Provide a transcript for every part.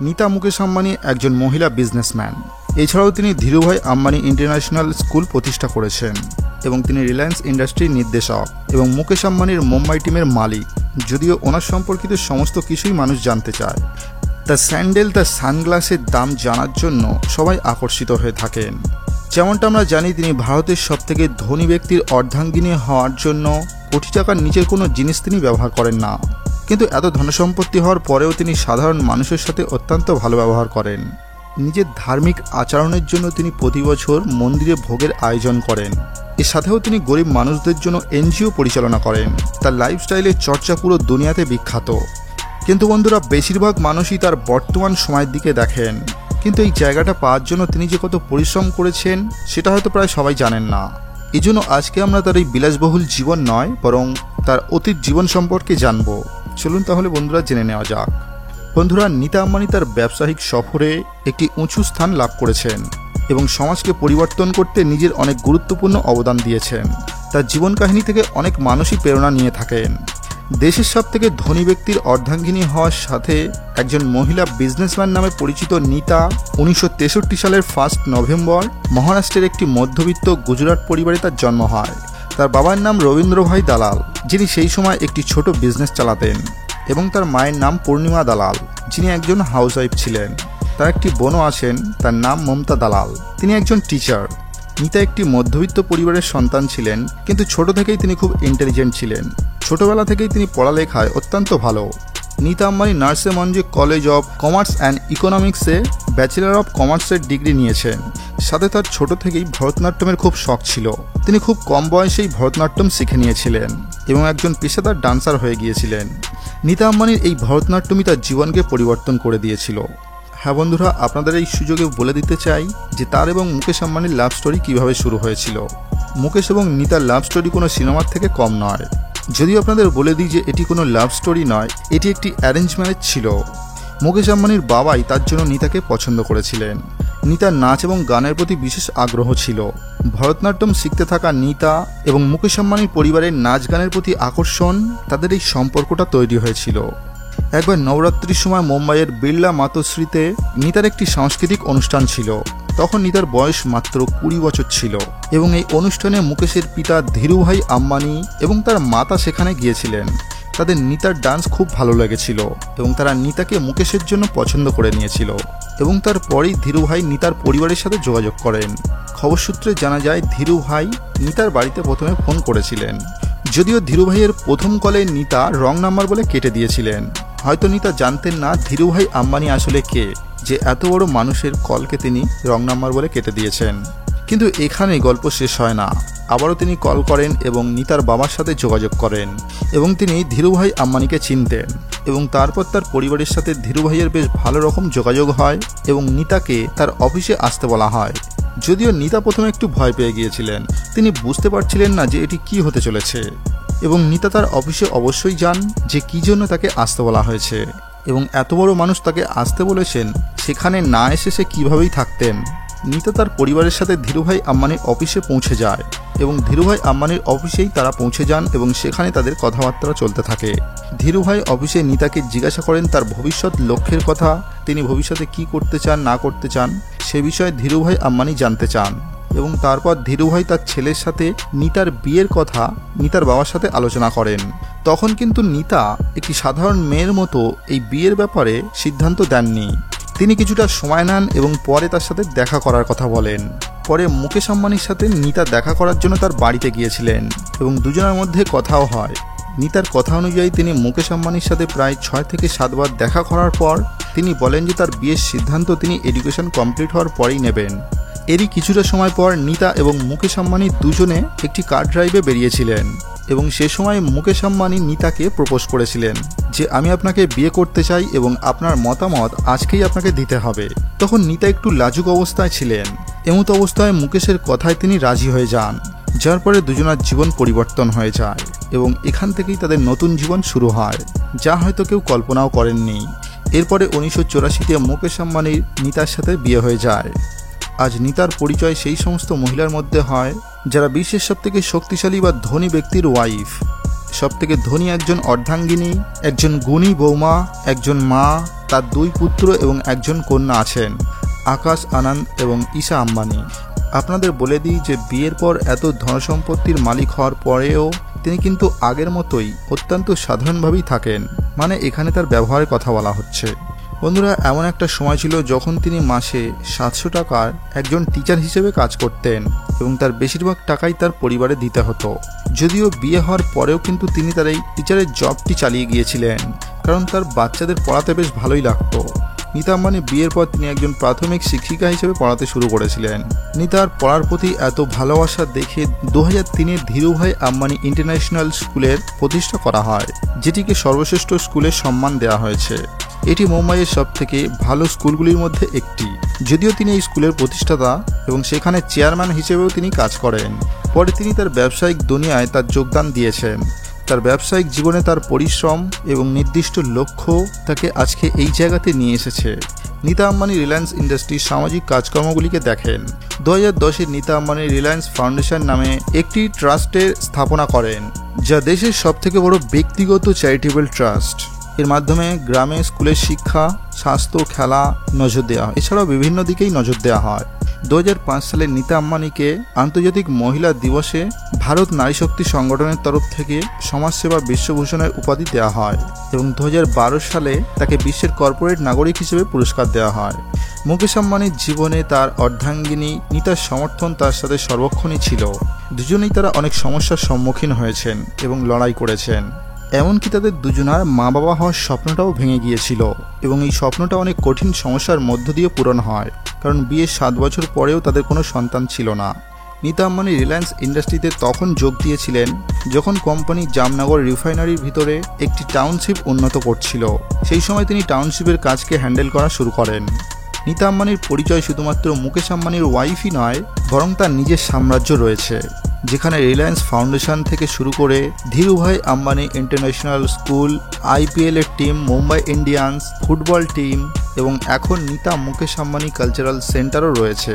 নীতা মুকেশ আম্বানি একজন মহিলা বিজনেসম্যান। এছাড়াও তিনি ধীরুভাই আম্বানি ইন্টারন্যাশনাল স্কুল প্রতিষ্ঠা করেছেন এবং তিনি রিলায়েন্স ইন্ডাস্ট্রির নির্দেশক এবং মুকেশ আম্বানির মুম্বাই টিমের মালিক। যদিও ওনার সম্পর্কিত সমস্ত কিছুই মানুষ জানতে চায়। তার স্যান্ডেল, তার সানগ্লাসের দাম জানার জন্য সবাই আকর্ষিত হয়ে থাকেন। যেমনটা আমরা জানি, তিনি ভারতের সবথেকে ধনী ব্যক্তির অর্ধাঙ্গিনী হওয়ার জন্য কোটি টাকার নিচের কোনো জিনিস তিনি ব্যবহার করেন না। কিন্তু এত ধনসম্পত্তি হওয়ার পরেও তিনি সাধারণ মানুষের সাথে অত্যন্ত ভালো ব্যবহার করেন। নিজের ধার্মিক আচরণের জন্য তিনি প্রতি বছর মন্দিরে ভোগের আয়োজন করেন। এর সাথেও তিনি গরিব মানুষদের জন্য এনজিও পরিচালনা করেন। তার লাইফস্টাইলের চর্চা পুরো দুনিয়াতে বিখ্যাত। কিন্তু বন্ধুরা, বেশিরভাগ মানুষই তার বর্তমান সময়ের দিকে দেখেন, কিন্তু এই জায়গাটা পাওয়ার জন্য তিনি যে কত পরিশ্রম করেছেন সেটা হয়তো প্রায় সবাই জানেন না। এই জন্য আজকে আমরা তার এই বিলাসবহুল জীবন নয়, বরং তার অতীত জীবন সম্পর্কে জানব। চলুন তাহলে বন্ধুরা জেনে নেওয়া যাক। বন্ধুরা, নীতা আম্বানি তার ব্যবসায়িক সফরে একটি উঁচু স্থান লাভ করেছেন এবং সমাজকে পরিবর্তন করতে নিজের অনেক গুরুত্বপূর্ণ অবদান দিয়েছেন। তার জীবন কাহিনী থেকে অনেক মানুষই প্রেরণা নিয়ে থাকেন। দেশের সবথেকে ধনী ব্যক্তির অর্ধাঙ্গিনী হওয়ার সাথে একজন মহিলা বিজনেসম্যান নামে পরিচিত নীতা 1963 সালের 1 নভেম্বর মহারাষ্ট্রের একটি মধ্যবিত্ত গুজরাট পরিবারে তার জন্ম হয়। তার বাবার নাম রবীন্দ্রভাই দালাল, যিনি সেই সময় একটি ছোট বিজনেস চালাতেন, এবং তার মায়ের নাম পূর্ণিমা দালাল, যিনি একজন হাউসওয়াইফ ছিলেন। তার একটি বোনও আছেন, তার নাম মমতা দালাল, তিনি একজন টিচার। নীতা একটি মধ্যবিত্ত পরিবারের সন্তান ছিলেন, কিন্তু ছোট থেকেই তিনি খুব ইন্টেলিজেন্ট ছিলেন। ছোটবেলা থেকেই তিনি পড়ালেখায় অত্যন্ত ভালো। Nita Ambani Narsee Monjee college of commerce and ইকোনমিক্সে ব্যাচেলর অফ কমার্সের ডিগ্রি নিয়েছেন। সাথে তার ছোট থেকেই ভরতনাট্যমের খুব শখ ছিল। তিনি খুব কম বয়সেই ভরতনাট্যম শিখে নিয়েছিলেন এবং একজন পেশাদার ডান্সার হয়ে গিয়েছিলেন। নীতা আম্বানির এই ভরতনাট্যমই তার জীবনকে পরিবর্তন করে দিয়েছিল। হ্যাঁ বন্ধুরা, আপনাদের এই সুযোগে বলে দিতে চাই যে তার এবং মুকেশ আম্বানির লাভ স্টোরি কিভাবে শুরু হয়েছিল। মুকেশ এবং নীতার লাভ স্টোরি কোনো সিনেমার থেকে কম নয়। যদিও আপনাদের বলে দিই যে এটি কোনো লাভ স্টোরি নয়, এটি একটি অ্যারেঞ্জ ম্যারেজ ছিল। মুকেশ আম্বানির বাবাই তার জন্য নীতাকে পছন্দ করেছিলেন। নীতার নাচ এবং গানের প্রতি বিশেষ আগ্রহ ছিল। ভরতনাট্যম শিখতে থাকা নীতা এবং মুকেশ আম্বানির পরিবারের নাচ গানের প্রতি আকর্ষণ, তাদের এই সম্পর্কটা তৈরি হয়েছিল। একবার নবরাত্রির সময় মুম্বাইয়ের বিড়লা মাতোশ্রীতে নীতার একটি সাংস্কৃতিক অনুষ্ঠান ছিল। তখন নীতার বয়স মাত্র 20 বছর ছিল এবং এই অনুষ্ঠানে মুকেশের পিতা ধীরুভাই আম্বানি এবং তার মাতা সেখানে গিয়েছিলেন। তাদের নীতার ডান্স খুব ভালো লেগেছিল এবং তারা নীতাকে মুকেশের জন্য পছন্দ করে নিয়েছিল এবং তারপরেই ধীরুভাই নীতার পরিবারের সাথে যোগাযোগ করেন। খবর সূত্রে জানা যায় ধীরুভাই নীতার বাড়িতে প্রথমে ফোন করেছিলেন। যদিও ধীরুভাইয়ের প্রথম কলে নীতা রং নাম্বার বলে কেটে দিয়েছিলেন। হয়তো নীতা জানতেন না ধীরুভাই আম্বানি আসলে কে, যে এত বড় মানুষের কলকে তিনি রং নাম্বার বলে কেটে দিয়েছেন। কিন্তু এখানেই গল্প শেষ হয় না। আবারও তিনি কল করেন এবং নীতার বাবার সাথে যোগাযোগ করেন এবং তিনি ধীরুভাই আম্বানিকে চিনতেন এবং তারপর তার পরিবারের সাথে ধীরুভাইয়ের বেশ ভালো রকম যোগাযোগ হয় এবং নীতাকে তার অফিসে আসতে বলা হয়। যদিও নীতা প্রথমে একটু ভয় পেয়ে গিয়েছিলেন, তিনি বুঝতে পারছিলেন না যে এটি কি হতে চলেছে, এবং নীতা তার অফিসে অবশ্যই জান যে কি জন্য তাকে আসতে বলা হয়েছে এবং এত বড় মানুষ তাকে আসতে বলেছেন, সেখানে না এসে সে কীভাবেই থাকতেন। নীতা তার পরিবারের সাথে ধীরুভাই আম্বানির অফিসে পৌঁছে যায় এবং ধীরুভাই আম্বানির অফিসেই তারা পৌঁছে যান এবং সেখানে তাদের কথাবার্তা চলতে থাকে। ধীরুভাই অফিসে নীতাকে জিজ্ঞাসা করেন তার ভবিষ্যৎ লক্ষ্যের কথা, তিনি ভবিষ্যতে কি করতে চান না করতে চান সে বিষয়ে ধীরুভাই আম্বানি জানতে চান এবং তারপর ধীরুভাই তার ছেলের সাথে নীতার বিয়ের কথা নীতার বাবার সাথে আলোচনা করেন। তখন কিন্তু নীতা একটি সাধারণ মেয়ের মতো এই বিয়ের ব্যাপারে সিদ্ধান্ত দেননি। তিনি কিছুটা সময় নেন এবং পরে তার সাথে দেখা করার কথা বলেন। পরে মুকেশ আম্বানির সাথে নীতা দেখা করার জন্য তার বাড়িতে গিয়েছিলেন এবং দুজনের মধ্যে কথাও হয়। নীতার কথা অনুযায়ী তিনি মুকেশ আম্বানির সাথে প্রায় 6 থেকে 7 বার দেখা করার পর তিনি বলেন যে তার বিয়ের সিদ্ধান্ত তিনি এডুকেশন কমপ্লিট হওয়ার পরেই নেবেন। এরই কিছুটা সময় পর নীতা এবং মুকেশ আম্বানি দুজনে একটি কার ড্রাইভে বেরিয়েছিলেন এবং সে সময় মুকেশ আম্বানি নীতাকে প্রপোজ করেছিলেন যে আমি আপনাকে বিয়ে করতে চাই এবং আপনার মতামত আজকেই আপনাকে দিতে হবে। তখন নীতা একটু লাজুক অবস্থায় ছিলেন। এমত অবস্থায় মুকেশের কথায় তিনি রাজি হয়ে যান, যার পরে দুজনের জীবন পরিবর্তন হয়ে যায় এবং এখান থেকেই তাদের নতুন জীবন শুরু হয়, যা হয়তো কেউ কল্পনাও করেননি। এরপরে 1984-তে মুকেশ আম্বানির নীতার সাথে বিয়ে হয়ে যায়। আজ নীতার পরিচয় সেই সমস্ত মহিলার মধ্যে হয় যারা বিশ্বের সবথেকে শক্তিশালী বা ধনী ব্যক্তির ওয়াইফ। সবথেকে ধনী একজন অর্ধাঙ্গিনী, একজন গুণী বৌমা, একজন মা, তার 2 পুত্র এবং একজন কন্যা আছেন, আকাশ আনন্দ এবং ঈশা আম্বানি। আপনাদের বলে দিই যে বিয়ের পর এত ধনসম্পত্তির মালিক হওয়ার পরেও তিনি কিন্তু আগের মতোই অত্যন্ত সাধারণভাবেই থাকেন, মানে এখানে তার ব্যবহারের কথা বলা হচ্ছে। বন্ধুরা, এমন একটা সময় ছিল যখন তিনি মাসে 700 টাকার একজন টিচার হিসেবে কাজ করতেন এবং তার বেশিরভাগ টাকাই তার পরিবারে দিতে হতো। যদিও বিয়ে হওয়ার পরেও কিন্তু তিনি তার এই টিচারের জবটি চালিয়ে গিয়েছিলেন, কারণ তার বাচ্চাদের পড়াতে বেশ ভালোই লাগতো। নীতা আম্বানি বিয়ের পর তিনি একজন প্রাথমিক শিক্ষিকা হিসেবে পড়াতে শুরু করেছিলেন। নীতার পড়ার প্রতি এত ভালোবাসা দেখে 2003-এ ধীরুভাই আম্বানি ইন্টারন্যাশনাল স্কুলের প্রতিষ্ঠা করা হয়, যেটিকে সর্বশ্রেষ্ঠ স্কুলের সম্মান দেওয়া হয়েছে। এটি মুম্বাইয়ের সবথেকে ভালো স্কুলগুলির মধ্যে একটি। যদিও তিনি এই স্কুলের প্রতিষ্ঠাতা এবং সেখানে চেয়ারম্যান হিসেবেও তিনি কাজ করেন। পরে তিনি তার ব্যবসায়িক দুনিয়ায় তার যোগদান দিয়েছেন। তার ব্যবসায়িক জীবনে তার পরিশ্রম এবং নির্দিষ্ট লক্ষ্য তাকে আজকে এই জায়গাতে নিয়ে এসেছে। নীতা আম্বানি রিলায়েন্স ইন্ডাস্ট্রির সামাজিক কাজকর্মগুলিকে দেখেন। 2010-এ নীতা আম্বানি রিলায়েন্স ফাউন্ডেশন নামে একটি ট্রাস্টের স্থাপনা করেন, যা দেশের সবথেকে বড় ব্যক্তিগত চ্যারিটেবল ট্রাস্ট। এর মাধ্যমে গ্রামে স্কুলের শিক্ষা, স্বাস্থ্য, খেলা নজর দেওয়া হয়। এছাড়াও বিভিন্ন দিকেই নজর দেওয়া হয়। 2005 সালে নীতা আম্বানিকে আন্তর্জাতিক মহিলা দিবসে ভারত নারী শক্তি সংগঠনের তরফ থেকে সমাজসেবা বিশ্বভূষণের উপাধি দেওয়া হয় এবং 2012 সালে তাকে বিশ্বের কর্পোরেট নাগরিক হিসেবে পুরস্কার দেওয়া হয়। মুকেশ আম্বানির জীবনে তার অর্ধাঙ্গিনী নীতার সমর্থন তার সাথে সর্বক্ষণই ছিল। দুজনেই তারা অনেক সমস্যার সম্মুখীন হয়েছেন এবং লড়াই করেছেন। এমনকি তাদের দুজনার মা বাবা হওয়ার স্বপ্নটাও ভেঙে গিয়েছিল এবং এই স্বপ্নটা অনেক কঠিন সমস্যার মধ্য দিয়ে পূরণ হয়, কারণ বিয়ের 7 বছর পরেও তাদের কোনো সন্তান ছিল না। নীতা আম্বানি রিলায়েন্স ইন্ডাস্ট্রিতে তখন যোগ দিয়েছিলেন যখন কোম্পানি জামনগর রিফাইনারির ভিতরে একটি টাউনশিপ উন্নত করছিল। সেই সময় তিনি টাউনশিপের কাজকে হ্যান্ডেল করা শুরু করেন। নীতা আম্বানির পরিচয় শুধুমাত্র মুকেশ আম্বানির ওয়াইফই নয়, বরং তার নিজের সাম্রাজ্য রয়েছে, যেখানে রিলায়েন্স ফাউন্ডেশন থেকে শুরু করে Dhirubhai Ambani international school, IPL এর team, Mumbai Indians football team এবং এখন নীতা মুকেশ আম্বানি কালচারাল সেন্টারও রয়েছে।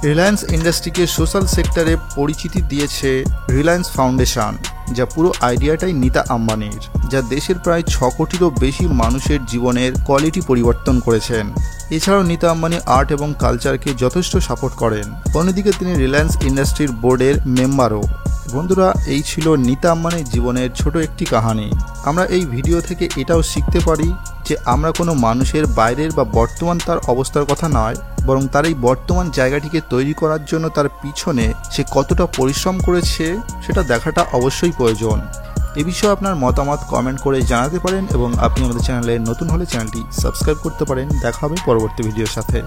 রিলায়েন্স ইন্ডাস্ট্রিকে সোশ্যাল সেক্টরে পরিচিতি দিয়েছে রিলায়েন্স ফাউন্ডেশন, যা পুরো আইডিয়াটাই নীতা আম্বানির, যা দেশের প্রায় 6 কোটিরও বেশি মানুষের জীবনের কোয়ালিটি পরিবর্তন করেছেন। এছাড়াও নীতা আম্বানি আর্ট এবং কালচারকে যথেষ্ট সাপোর্ট করেন। অন্যদিকে তিনি রিলায়েন্স ইন্ডাস্ট্রির বোর্ডের মেম্বারও। বন্ধুরা, এই ছিল নীতা আম্বানির জীবনের ছোট একটি কাহিনী। আমরা এই ভিডিও থেকে এটাও শিখতে পারি যে আমরা কোনো মানুষের বাইরের বা বর্তমান তার অবস্থার কথা নয়, বরং তার এই বর্তমান জায়গাটিকে তৈরি করার জন্য তার পিছনে সে কতটা পরিশ্রম করেছে সেটা দেখাটা অবশ্যই প্রয়োজন। এ বিষয়ে আপনার মতামত কমেন্ট করে জানাতে পারেন এবং আপনি আমাদের চ্যানেলে নতুন হলে চ্যানেলটি সাবস্ক্রাইব করতে পারেন। দেখা হবে পরবর্তী ভিডিওর সাথে।